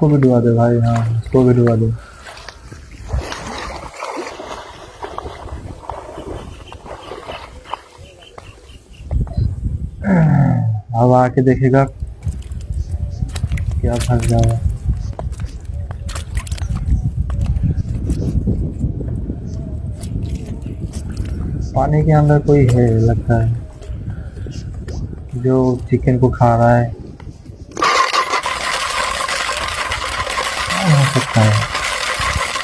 इसको भी डुबा दे भाई, हाँ इसको भी डुबा दे। अब आके देखेगा क्या फंस जाएगा। पानी के अंदर कोई है लगता है, जो चिकन को खा रहा है, हो सकता है।